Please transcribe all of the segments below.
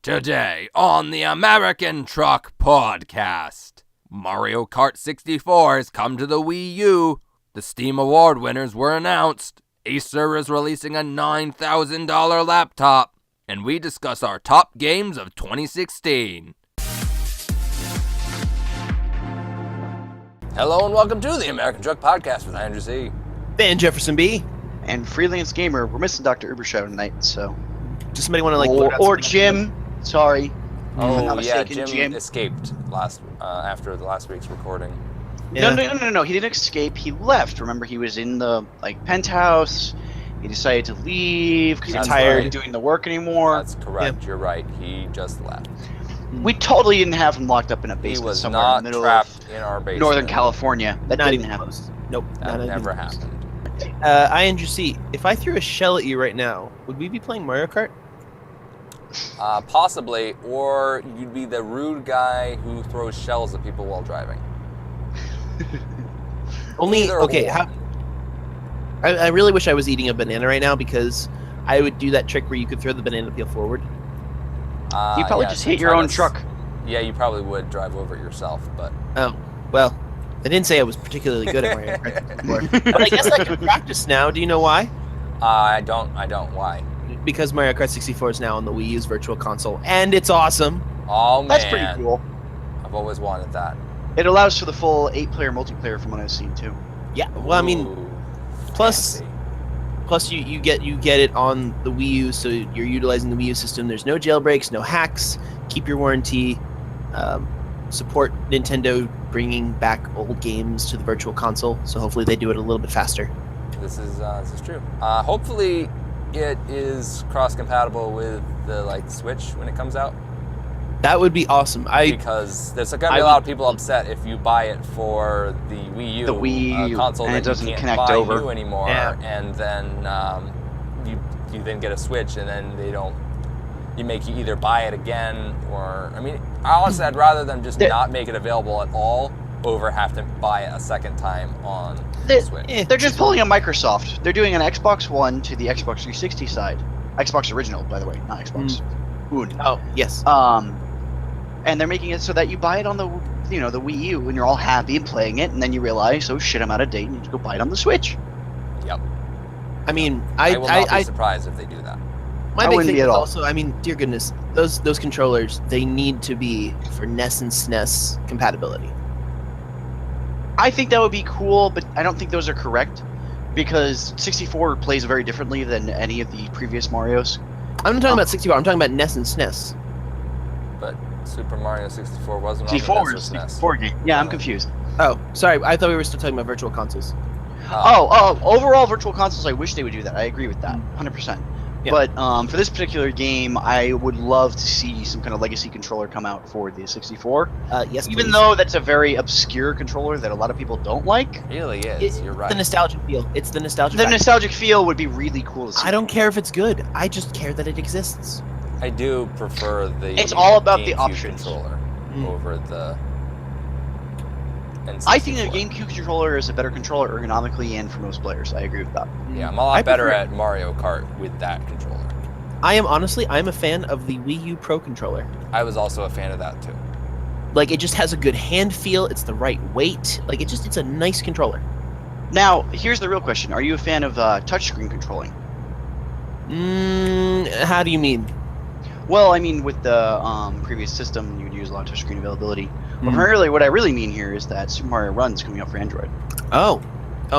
Today on the American Truck Podcast, Mario Kart 64 has come to the Wii U, the Steam Award winners were announced, Acer is releasing a $9,000 laptop, and we discuss our top games of 2016. Hello and welcome to the American Truck Podcast with Andrew C. Ben Jefferson B. And Freelance Gamer. We're missing Dr. Ubershow tonight, so... Does somebody want to, Or Jim. Sorry. Oh, yeah, Jim escaped after the last week's recording. Yeah. No. He didn't escape. He left. Remember, he was in the, penthouse. He decided to leave because he was tired of doing the work anymore. That's correct. Yep. You're right. He just left. We totally didn't have him locked up in a basement somewhere in the middle of in our basement. Northern California. That not didn't even happen. close. Nope. That never happened. Andrew C., if I threw a shell at you right now, would we be playing Mario Kart? Possibly, or you'd be the rude guy who throws shells at people while driving. I really wish I was eating a banana right now because I would do that trick where you could throw the banana peel forward. You probably just hit your own truck. Yeah, you probably would drive over it yourself, but... Oh, well, I didn't say I was particularly good at Mario Kart before. But I guess I can practice now. Do you know why? I don't. Why? Because Mario Kart 64 is now on the Wii U's Virtual Console, and it's awesome. Oh, man. That's pretty cool. I've always wanted that. It allows for the full 8-player multiplayer from what I've seen, too. Yeah, well, I mean, plus you get it on the Wii U, so you're utilizing the Wii U system. There's no jailbreaks, no hacks. Keep your warranty. Support Nintendo bringing back old games to the Virtual Console, so hopefully they do it a little bit faster. This is true. Hopefully it is cross-compatible with the Switch when it comes out. That would be awesome. Because there's going to be a lot of people upset if you buy it for the Wii U, console and that it doesn't you can't connect buy over new anymore, and then you then get a Switch, and then you make you either buy it again or honestly I'd rather them just not make it available at all over have to buy it a second time on the Switch. They're just pulling a Microsoft. They're doing an Xbox One to the Xbox 360 side. Xbox original, by the way, not Xbox One. Oh, yes. And they're making it so that you buy it on the the Wii U and you're all happy and playing it, and then you realize, oh shit, I'm out of date, and you need to go buy it on the Switch. Yep. I mean, I will not be surprised if they do that. I wouldn't be at all. Also, dear goodness, those controllers, they need to be for NES and SNES compatibility. I think that would be cool, but I don't think those are correct because 64 plays very differently than any of the previous Marios. I'm not talking about 64. I'm talking about NES and SNES. But Super Mario 64 wasn't on the 64 NES or SNES. 64 game. Yeah, I'm confused. Oh, sorry. I thought we were still talking about Virtual Consoles. Overall Virtual Consoles, I wish they would do that. I agree with that, 100%. Yeah. But for this particular game, I would love to see some kind of legacy controller come out for the 64. Yes, even though that's a very obscure controller that a lot of people don't like. It really is. You're right. The nostalgic feel. It's the nostalgic. The nostalgic feel would be really cool to see. I don't care if it's good. I just care that it exists. I do prefer the. It's all about GameCube the options. Controller over the. I think the GameCube controller is a better controller ergonomically and for most players. I agree with that. Yeah, I'm a lot better at Mario Kart with that controller. I'm a fan of the Wii U Pro controller. I was also a fan of that too. It just has a good hand feel. It's the right weight. It's a nice controller. Now, here's the real question: are you a fan of touchscreen controlling? How do you mean? Well, with the previous system, you would use a lot of touchscreen availability. But primarily, what I really mean here is that Super Mario Run is coming out for Android. Oh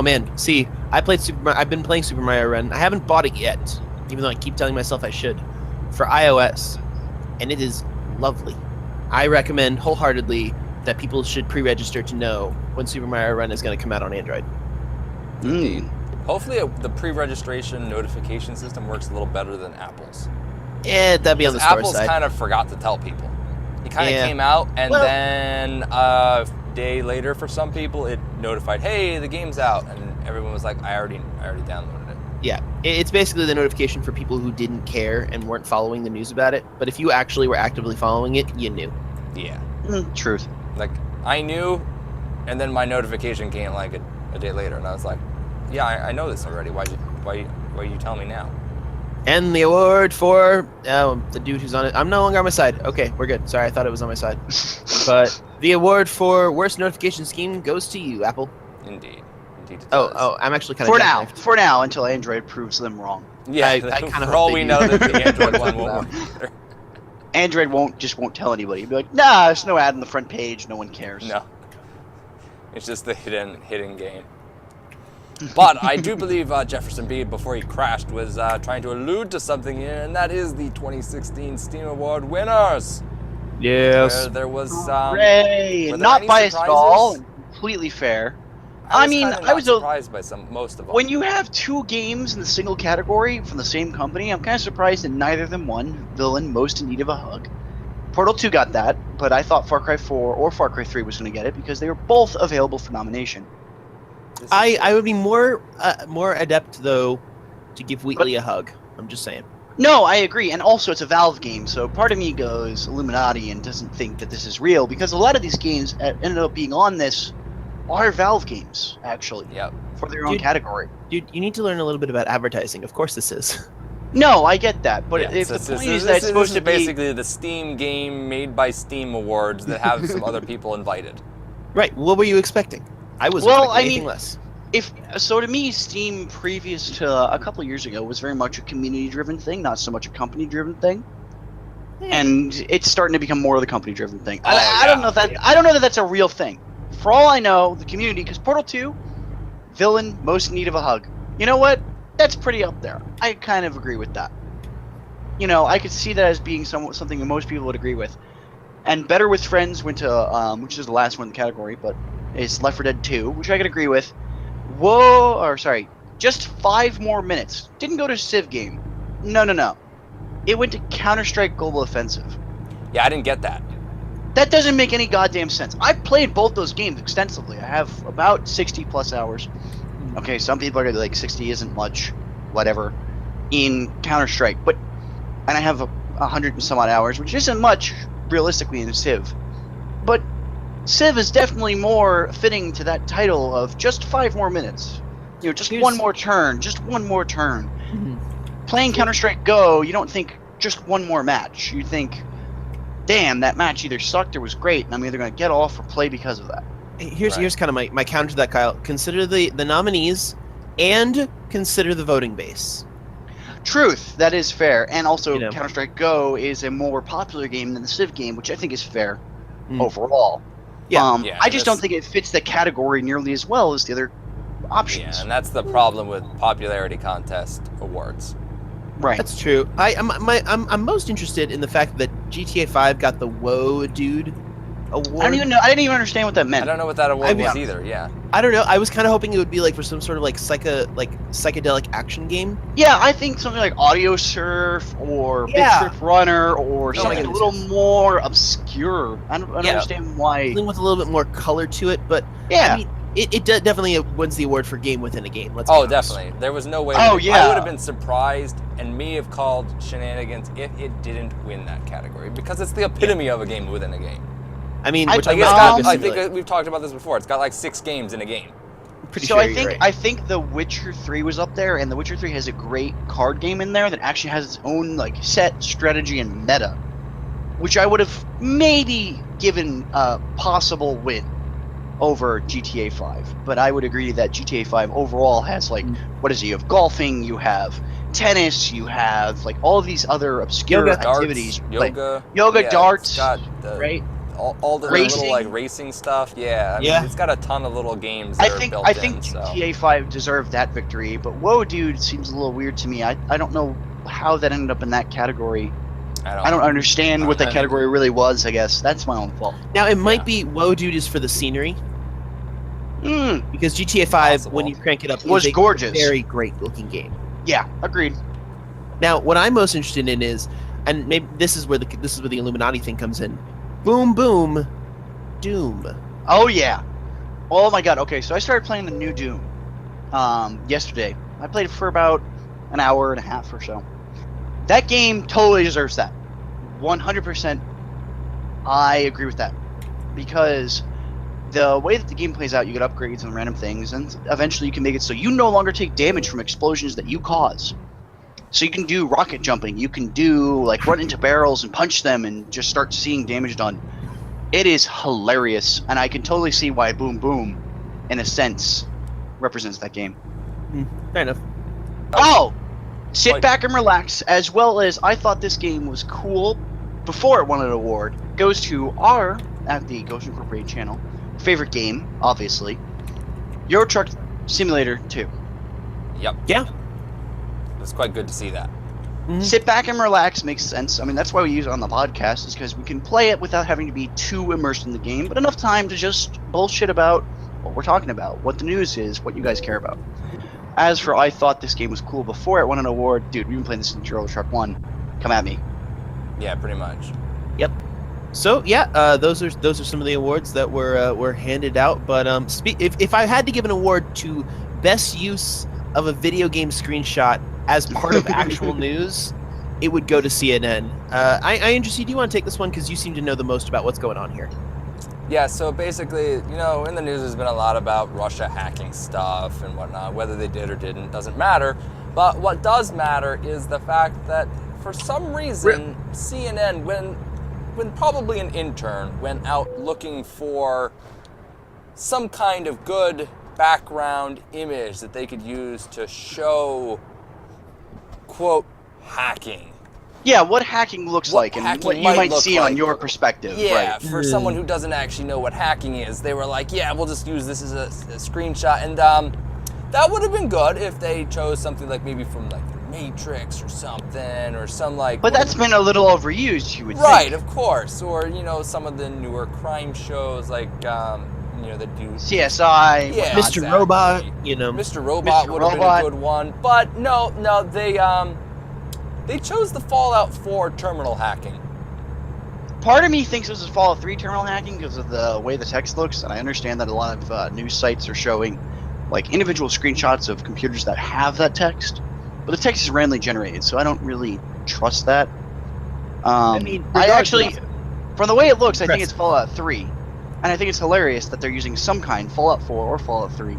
man. See, I've been playing Super Mario Run. I haven't bought it yet, even though I keep telling myself I should, for iOS, and it is lovely. I recommend wholeheartedly that people should pre-register to know when Super Mario Run is going to come out on Android. Hopefully, the pre-registration notification system works a little better than Apple's. Yeah, that'd be on the store Apple's side. kind of forgot to tell people. It kind of came out, and then a day later, for some people, it notified, "Hey, the game's out," and everyone was like, "I already downloaded it." Yeah, it's basically the notification for people who didn't care and weren't following the news about it. But if you actually were actively following it, you knew. Yeah. Truth. I knew, and then my notification came a day later, and I was like, "Yeah, I know this already. Why you tell me now?" And the award for the dude who's on it. I'm no longer on my side. Okay, we're good. Sorry, I thought it was on my side. But the award for worst notification scheme goes to you, Apple. Indeed it does. Oh, I'm actually kind of For now, until Android proves them wrong. Yeah, I kind of for hope all they we do. know, that the Android one won't work either. Android won't tell anybody. He'll be like, nah, there's no ad on the front page. No one cares. No, it's just the hidden game. But I do believe Jefferson B, before he crashed, was trying to allude to something here, and that is the 2016 Steam Award winners. Yes. Where there was Hooray! were there Not any biased at surprises? all. And completely fair. I mean, kinda I was surprised by most of them. when you have two games in the single category from the same company, I'm kind of surprised that neither of them won Villain Most in Need of a Hug. Portal 2 got that, but I thought Far Cry 4 or Far Cry 3 was going to get it because they were both available for nomination. I would be more adept though to give Wheatley a hug. I'm just saying. No, I agree, and also it's a Valve game, so part of me goes Illuminati and doesn't think that this is real because a lot of these games ended up being on this are Valve games actually Yep. for their own category. Dude, you need to learn a little bit about advertising. Of course this is. No, I get that, but Yeah, if so the point is that it's supposed to be basically the Steam game made by Steam Awards that have some other people invited. Right. What were you expecting? I was Well, expecting I anything mean- less. So to me, Steam previous to a couple of years ago was very much a community-driven thing, not so much a company-driven thing. And it's starting to become more of the company-driven thing. I don't know if I don't know that that's a real thing. For all I know, the community, because Portal 2, Villain, Most in Need of a Hug. You know what? That's pretty up there. I kind of agree with that. You know, I could see that as being something that most people would agree with. And Better with Friends went to, which is the last one in the category, but it's Left 4 Dead 2, which I could agree with. Just 5 more minutes. Didn't go to Civ game. No. It went to Counter-Strike Global Offensive. Yeah, I didn't get that. That doesn't make any goddamn sense. I've played both those games extensively. I have about 60 plus hours. Okay, some people are like 60 isn't much, whatever, in Counter-Strike, and I have 100 and some odd hours, which isn't much realistically in Civ. But Civ is definitely more fitting to that title of just 5 more minutes. You know, just one more turn. Playing Counter-Strike Go, you don't think just one more match. You think, damn, that match either sucked or was great, and I'm either going to get off or play because of that. Here's kind of my counter to that, Kyle. Consider the nominees and consider the voting base. Truth, that is fair. And also, You know. Counter-Strike Go is a more popular game than the Civ game, which I think is fair overall. Yeah. Yeah, I just don't think it fits the category nearly as well as the other options. Yeah, and that's the problem with popularity contest awards. Right. That's true. I'm most interested in the fact that GTA 5 got the Whoa Dude award. I didn't even understand what that meant. I don't know what that award mean- was either. Yeah. I don't know. I was kind of hoping it would be like for some sort of like psychedelic action game. Yeah, I think something like Audio Surf or Yeah. Big Trip Runner or something yeah. a little more obscure. I don't understand why. Something with a little bit more color to it, but Yeah. I mean, it definitely wins the award for game within a game. Let's be honest. Definitely. There was no way. Oh, I yeah. would have been surprised and may have called shenanigans if it didn't win that category because it's the epitome of a game within a game. I mean, I we're talking Like, about I obviously, think we've talked about this before. It's got like 6 games in a game. pretty So sure I you're think right. I think The Witcher 3 was up there, and The Witcher 3 has a great card game in there that actually has its own like set strategy and meta, which I would have maybe given a possible win over GTA 5. But I would agree that GTA 5 overall has like what is it? You have golfing, you have tennis, you have like all of these other obscure Yoga. activities. Darts, like yoga, yoga, darts, it's got the, right? all the Racing. little like racing stuff. Yeah, I mean, Yeah. it's got a ton of little games that I are think built I in. think So. GTA 5 deserved that victory, but Whoa Dude seems a little weird to me. I don't know how that ended up in that category. I don't understand what that category really was, I guess. That's my own fault. Now it might be Whoa Dude is for the scenery because GTA 5 Possible. when you crank it up Was is a gorgeous. very great looking game. Yeah, agreed. Now what I'm most interested in is, and maybe this is where the Illuminati thing comes in. Boom boom, Doom. Oh yeah. Oh my god. Okay, so I started playing the new Doom yesterday. I played it for about an hour and a half or so. That game totally deserves that. 100%. I agree with that because the way that the game plays out, you get upgrades and random things, and eventually you can make it so you no longer take damage from explosions that you cause. So you can do rocket jumping. You can do like run into barrels and punch them and just start seeing damage done. It is hilarious, and I can totally see why Boom Boom, in a sense, represents that game. Fair enough. Oh! Sit back and relax, as well as I thought this game was cool before it won an award. Goes to our, at the Ghost Incorporated channel, favorite game, obviously, Euro Truck Simulator 2. Yep. Yeah. It's quite good to see that. Sit back and relax makes sense. I mean, that's why we use it on the podcast, is because we can play it without having to be too immersed in the game, but enough time to just bullshit about what we're talking about, what the news is, what you guys care about. As for I thought this game was cool before it won an award, dude, we've been playing this since Euro Truck 1. Come at me. Yeah, pretty much. Yep. So yeah, those are some of the awards that were handed out. But if I had to give an award to best use of a video game screenshot as part of actual news, it would go to CNN. Interested, do you want to take this one because you seem to know the most about what's going on here? Yeah, so basically, you know, in the news there's been a lot about Russia hacking stuff and whatnot. Whether they did or didn't doesn't matter. But what does matter is the fact that for some reason, CNN, when probably an intern went out looking for some kind of good background image that they could use to show, quote, hacking. Yeah, what hacking looks like and what you might see on your perspective. Yeah, right. for someone who doesn't actually know what hacking is, they were like, yeah, we'll just use this as a screenshot. And that would have been good if they chose something like maybe from like the Matrix or something, or some like... But that's been a little overused, you would think. Right, of course. Or, you know, some of the newer crime shows like, you know, that do... CSI. Yeah, Mr. exactly. Robot, you know. Mr. Robot would have been a good one. But no, they chose the Fallout 4 terminal hacking. Part of me thinks this is Fallout 3 terminal hacking because of the way the text looks, and I understand that a lot of news sites are showing like individual screenshots of computers that have that text, but the text is randomly generated, so I don't really trust that. I actually, from the way it looks, I think it's Fallout 3, and I think it's hilarious that they're using some kind, Fallout 4 or Fallout 3,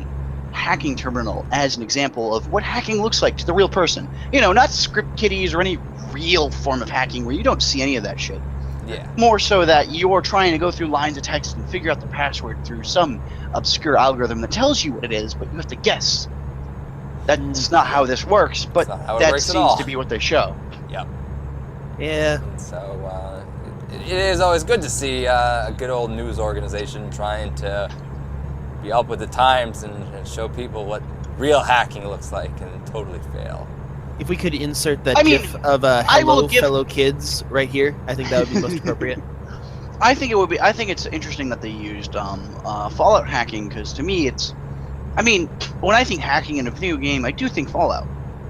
hacking terminal as an example of what hacking looks like to the real person. You know, not script kiddies or any real form of hacking where you don't see any of that shit. Yeah. More so that you're trying to go through lines of text and figure out the password through some obscure algorithm that tells you what it is, but you have to guess. That's not how this works, but that seems to be what they show. Yep. Yeah. So it is always good to see a good old news organization trying to be up with the times and show people what real hacking looks like and totally fail. If we could insert that GIF of hello fellow kids right here, I think that would be most appropriate. I think it would be. I think it's interesting that they used Fallout hacking, because to me it's... I mean, when I think hacking in a video game, I do think Fallout.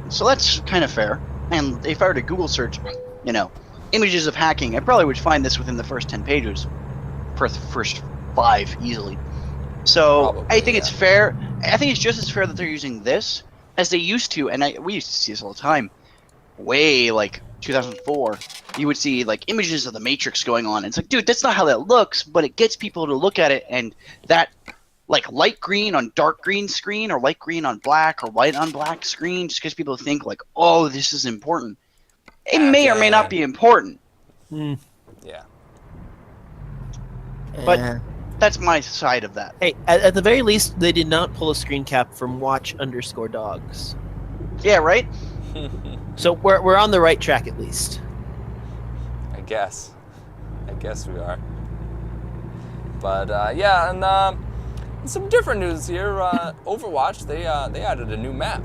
So that's kind of fair. And if I were to Google search, you know, images of hacking, I probably would find this within the first 10 pages. First 5, easily. So Probably, I think it's fair. I think it's just as fair that they're using this as they used to, and we used to see this all the time. Way like 2004, you would see like images of the Matrix going on. It's like, dude, that's not how that looks, but it gets people to look at it, and that like light green on dark green screen, or light green on black, or white on black screen, just gets people to think like, oh, this is important. It may or may not be important. Yeah. But that's my side of that. Hey, at the very least, they did not pull a screen cap from watch_dogs. Yeah, right? So we're on the right track at least. I guess we are. But yeah, and some different news here. Overwatch, they added a new map.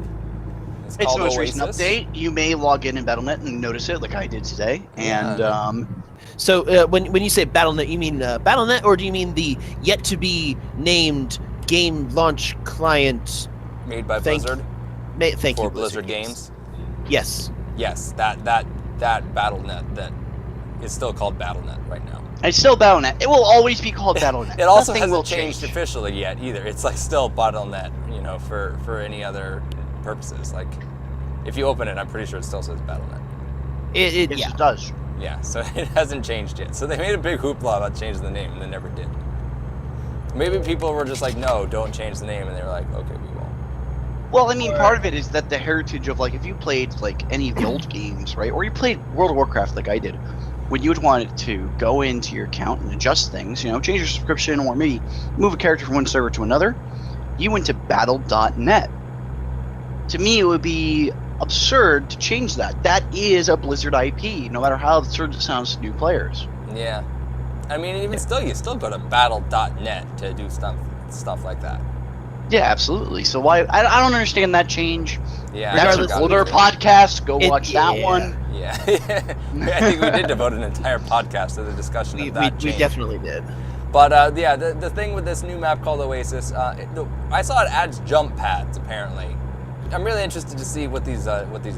It's the most recent update. You may log in Battle.net and notice it, like I did today. And so when you say Battle.net, you mean Battle.net, or do you mean the yet to be named game launch client made by Blizzard? Thank you, for Blizzard Games. Yes. Yes, that Battle.net that is still called Battle.net right now. It's still Battle.net. It will always be called Battle.net. It also Nothing hasn't changed officially yet either. It's like still Battle.net, you know, for any other purposes. Like, if you open it, I'm pretty sure it still says Battle.net. It does. Yeah, so it hasn't changed yet. So they made a big hoopla about changing the name, and they never did. Maybe people were just like, no, don't change the name, and they were like, okay, we won't. Well, I mean, part of it is that the heritage of, like, if you played, like, any of the old games, right, or you played World of Warcraft like I did, when you would want to go into your account and adjust things, change your subscription or maybe move a character from one server to another, you went to battle.net. To me, it would be absurd to change that. That is a Blizzard IP, no matter how absurd it sounds to new players. Yeah. I mean, even still, you still go to battle.net to do stuff like that. Yeah, absolutely. So why? I don't understand that change. Yeah, That's an older podcast. Go watch that one. Yeah. I think we did devote an entire podcast to the discussion of that change. We definitely did. But yeah, the thing with this new map called Oasis, I saw it adds jump pads apparently. I'm really interested to see what these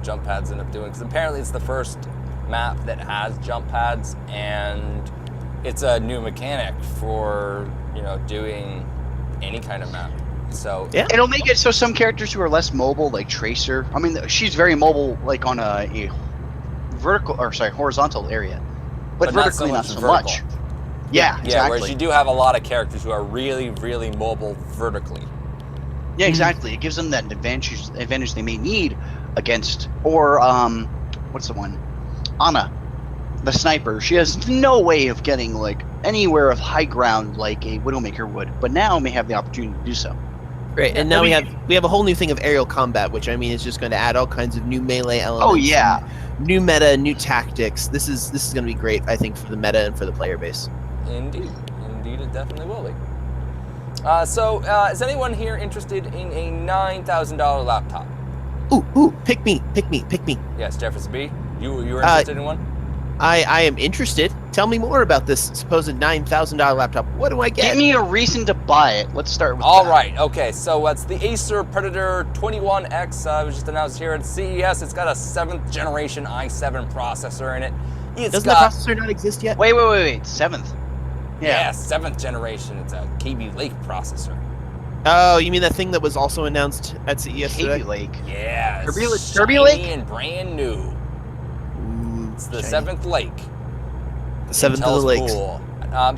jump pads end up doing, because apparently it's the first map that has jump pads, and it's a new mechanic for doing any kind of map. So yeah, it'll make it so some characters who are less mobile, like Tracer. I mean, she's very mobile, like on a horizontal area, but vertically not so much. Yeah, exactly. Whereas you do have a lot of characters who are really, really mobile vertically. Yeah, exactly. It gives them that advantage they may need against, or what's the one? Ana, the sniper. She has no way of getting like anywhere of high ground like a Widowmaker would, but now may have the opportunity to do so. Right, and now we have a whole new thing of aerial combat, which I mean is just going to add all kinds of new melee elements. Oh yeah, new meta, new tactics. This is going to be great, I think, for the meta and for the player base. Indeed, it definitely will be. So, is anyone here interested in a $9,000 laptop? Ooh, pick me. Yes, Jefferson B. You were interested in one? I am interested. Tell me more about this supposed $9,000 laptop. What do I get? Give me a reason to buy it. Let's start with All that. right, okay, so it's the Acer Predator 21X. It was just announced here at CES. It's got a 7th generation i7 processor in it. Doesn't the processor not exist yet? Wait. 7th? Yeah, 7th generation. It's a KB Lake processor. Oh, you mean that thing that was also announced at CES today? KB Lake. Yeah, Kirby Lake? And brand new. Ooh, It's the shiny. 7th Lake. The 7th of the lakes. Cool.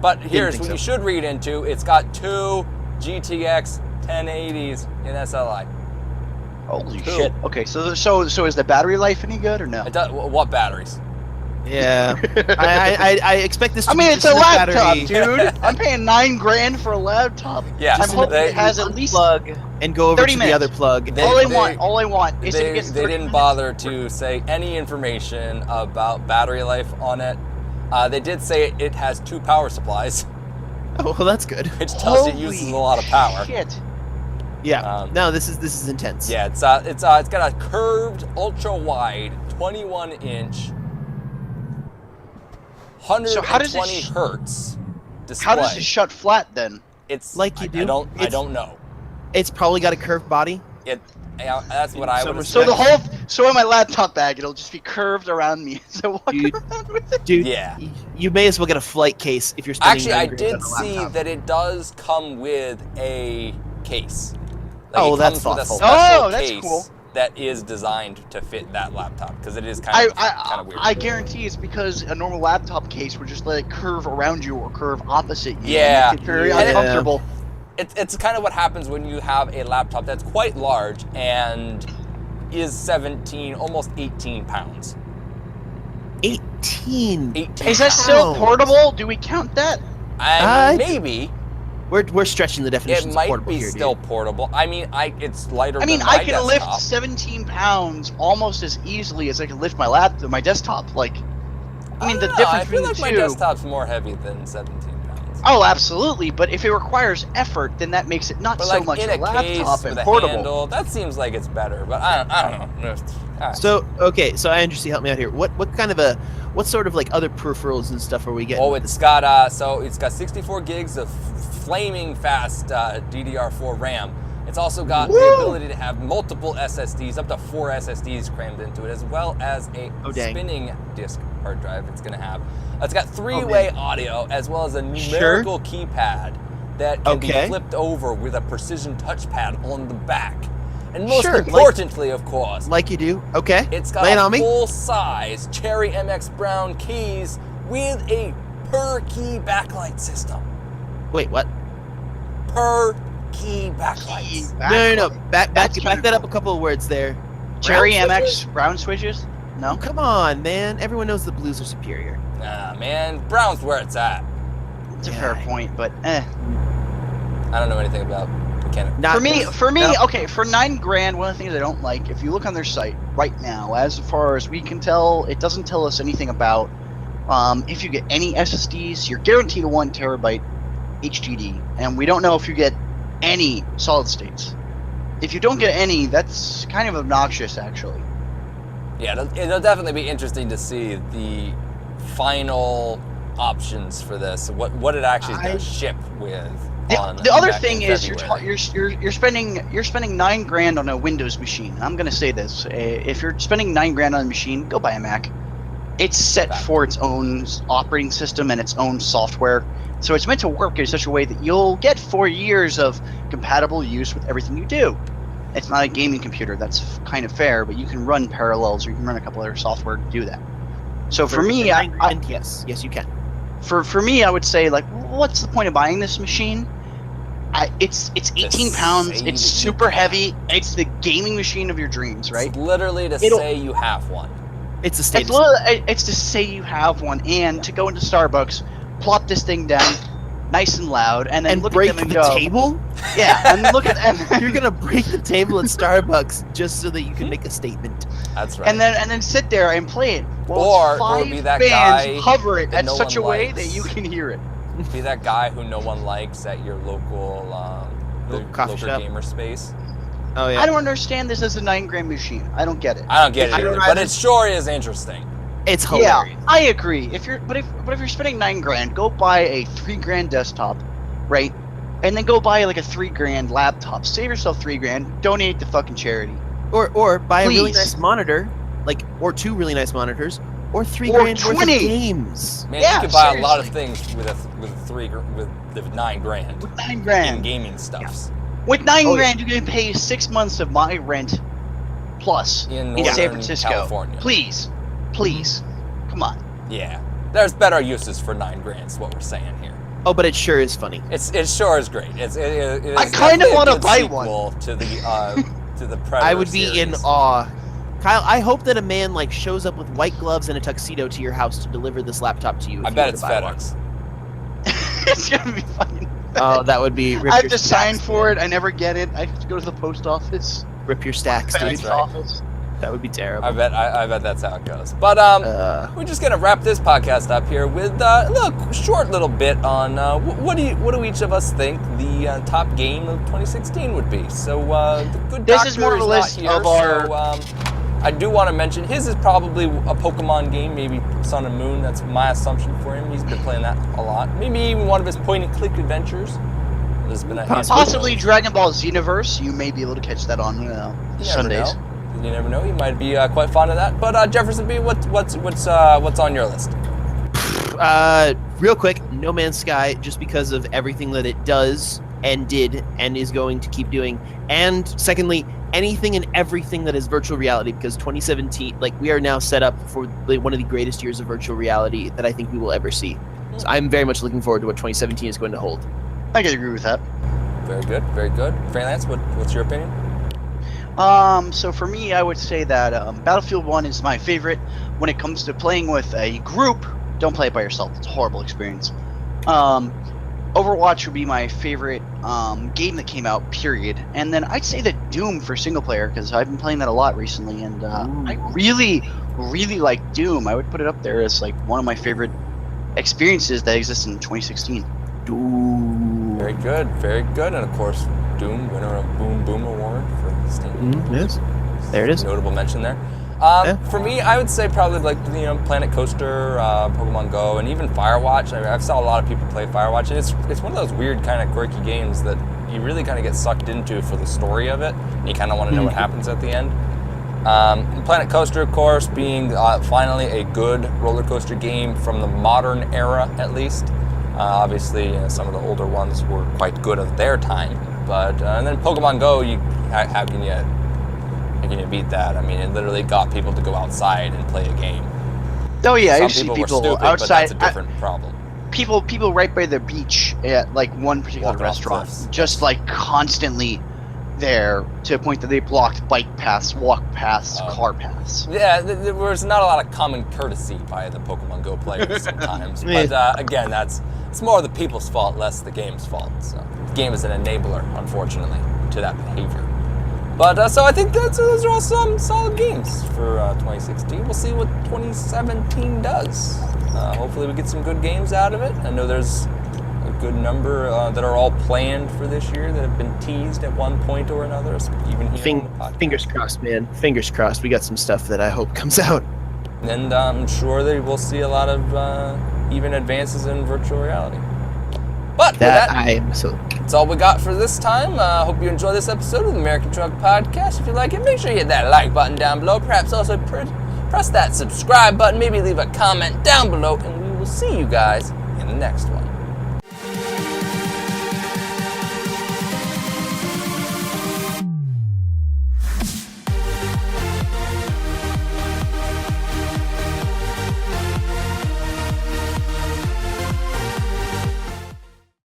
But here's what you should read into. It's got 2 GTX 1080s in SLI. Holy shit. Okay, so is the battery life any good or no? What batteries? Yeah. I expect this to be it's just a laptop, battery. dude. I'm paying $9,000 for a laptop. Yeah, I'm hoping it has at least plug and go over 30 to minutes. the other plug. All I want is they, it gets they 30 didn't minutes. bother to say any information about battery life on it. They did say it has 2 power supplies, Oh, well, that's good. which tells you it uses a lot of power. Shit. Yeah. No, this is intense. Yeah, it's got a curved, ultra wide, 21-inch, 120 hertz display. How does it shut flat then? It's like you do? I don't know. It's probably got a curved body. That's what I would. So in my laptop bag, it'll just be curved around me. So walking around with it. Dude, Yeah. You may as well get a flight case if you're spending Actually, I $9,000 did on a see laptop. that it does come with a case. Oh, it that's comes with a thoughtful. special That's case cool. that is designed to fit that laptop, because it is kind of weird. I guarantee it's because a normal laptop case would just let it curve around you or curve opposite you. Yeah. And make it very Yeah. uncomfortable. It's kind of what happens when you have a laptop that's quite large and is 17, almost 18 pounds. 18. Is that still portable? Do we count that? Maybe. We're stretching the definition It of might portable be here, still dude. portable. I mean, it's lighter I mean, than my I can desktop. lift 17 pounds almost as easily as I can lift my desktop. Like, I mean, the difference I feel between like the my two. desktop's more heavy than 17 pounds. Oh, absolutely. But if it requires effort, then that makes it not But so like much in a a laptop case and with a portable. handle, that seems like it's better. But I don't know. All right. So Andrew, help me out here. What sort of like other peripherals and stuff are we getting? Oh, it's got 64 gigs of flaming fast DDR4 RAM. It's also got the ability to have multiple SSDs, up to 4 SSDs crammed into it, as well as a spinning disk hard drive it's going to have. It's got 3-way audio, as well as a numerical keypad that can be flipped over with a precision touchpad on the back. And most importantly, of course, like you do. Okay. it's got a full-size Cherry MX Brown keys with a per-key backlight system. Wait, what? Per Key backlights. No. Back That's kinda that up cool. a couple of words there. Cherry Brown MX brown switches? No. Oh, come on, man. Everyone knows the blues are superior. Nah, man, brown's where it's at. It's a fair point, but eh. I don't know anything about mechanic. Not For me, no. okay, for $9,000, one of the things I don't like, if you look on their site right now, as far as we can tell, it doesn't tell us anything about if you get any SSDs, you're guaranteed a 1 terabyte HDD, and we don't know if you get any solid states. If you don't get any, that's kind of obnoxious, actually. Yeah, it'll definitely be interesting to see the final options for this. What it actually does ship with. The other back thing in is February. you're spending $9,000 on a Windows machine. I'm gonna say this: if you're spending $9,000 on a machine, go buy a Mac. It's set for its own operating system and its own software, so it's meant to work in such a way that you'll get 4 years of compatible use with everything you do. It's not a gaming computer. That's kind of fair, but you can run Parallels or you can run a couple other software to do that. So for me, yes, you can. For me, I would say, like, what's the point of buying this machine? It's 18 pounds. It's super heavy. It's the gaming machine of your dreams, right? It's literally to say you have one. It's a statement. It's to say you have one, and to go into Starbucks, plop this thing down, nice and loud, and then look break at them and the go, table. Yeah, and look at them. You're gonna break the table at Starbucks just so that you can make a statement. That's right. And then sit there and play it. Or five be that fans guy hover it that at no such a one way likes. that you can hear it. Be that guy who no one likes at your local coffee shop. gamer space. Oh yeah. I don't understand this as a $9,000 machine. I don't get it. I don't get it I either, don't but either. it sure is interesting. It's hilarious. Yeah, I agree. If you're spending $9,000, go buy a $3,000 desktop, right? And then go buy like a $3,000 laptop. Save yourself $3,000. Donate to fucking charity. Or buy a really Please. nice monitor, or 2 really nice monitors, or $3,000 Or worth of 20. games. Man, Yeah, you could buy a lot of seriously. things with the $9,000 With in $9,000. gaming stuffs. With $9,000, Oh, yeah. you can pay 6 months of my rent plus In San Northern Francisco. California. Please, come on. Yeah, there's better uses for $9,000. Is what we're saying here. Oh, but it sure is funny. It sure is great. It is I kinda definitely a wanna good buy sequel to the Predator I would be in series. awe. Kyle, I hope that a man shows up with white gloves and a tuxedo to your house to deliver this laptop to you. if I you bet were to it's buy one. FedEx. It's gonna be fun. Oh, that would be. I have to sign for it. I never get it. I have to go to the post office. Rip your stacks, dude. Parents' right. office. That would be terrible. I bet that's how it goes. But we're just gonna wrap this podcast up here with a short little bit on what do each of us think the top game of 2016 would be. So the good This doctor is more of a not list here, of our- So, I do want to mention his is probably a Pokemon game, maybe Sun and Moon. That's my assumption for him. He's been playing that a lot. Maybe even one of his point-and-click adventures. There's been a handful of Possibly those. Dragon Ball Xenoverse. You may be able to catch that on You never Sundays. know. You never know. You might be quite fond of that. But Jefferson B, what's on your list? Real quick, No Man's Sky, just because of everything that it does and did and is going to keep doing. And secondly, anything and everything that is virtual reality, because 2017, we are now set up for one of the greatest years of virtual reality that I think we will ever see. So I'm very much looking forward to what 2017 is going to hold. I can agree with that. Very good, very good. Freelance, what's your opinion? So for me, I would say that Battlefield 1 is my favorite when it comes to playing with a group. Don't play it by yourself. It's a horrible experience. Overwatch would be my favorite game that came out, period. And then I'd say that Doom for single player, because I've been playing that a lot recently, and I really, really like Doom. I would put it up there as one of my favorite experiences that existed in 2016. Ooh. Very good, very good. And of course, Doom, winner of Boom Boom Award for Steam. Yes. There it is. Notable mention there. Yeah. For me, I would say probably Planet Coaster, Pokemon Go, and even Firewatch. I've saw a lot of people play Firewatch, and it's one of those weird kind of quirky games that you really kind of get sucked into for the story of it, and you kind of want to know what happens at the end. Planet Coaster, of course, being finally a good roller coaster game from the modern era, at least. Obviously, some of the older ones were quite good of their time, but and then Pokemon Go, how can you beat that? I mean, it literally got people to go outside and play a game. Oh yeah, Some I've seen people were people stupid, outside. but that's a different problem. people right by the beach at like one particular Walking off restaurant, cliffs. just like constantly there to a point that they blocked bike paths, walk paths, Oh. car paths. Yeah, there was not a lot of common courtesy by the Pokemon Go players sometimes. But again, it's more the people's fault, less the game's fault. So the game is an enabler, unfortunately, to that behavior. But so I think those are all some solid games for 2016. We'll see what 2017 does. Hopefully we get some good games out of it. I know there's a good number that are all planned for this year that have been teased at one point or another, even here on the podcast. Fingers crossed, man. Fingers crossed. We got some stuff that I hope comes out. And I'm sure that we'll see a lot of even advances in virtual reality. But That with I am so. that's all we got for this time. Hope you enjoyed this episode of the American Truck Podcast. If you like it, make sure you hit that like button down below. Perhaps also press that subscribe button. Maybe leave a comment down below. And we will see you guys in the next one.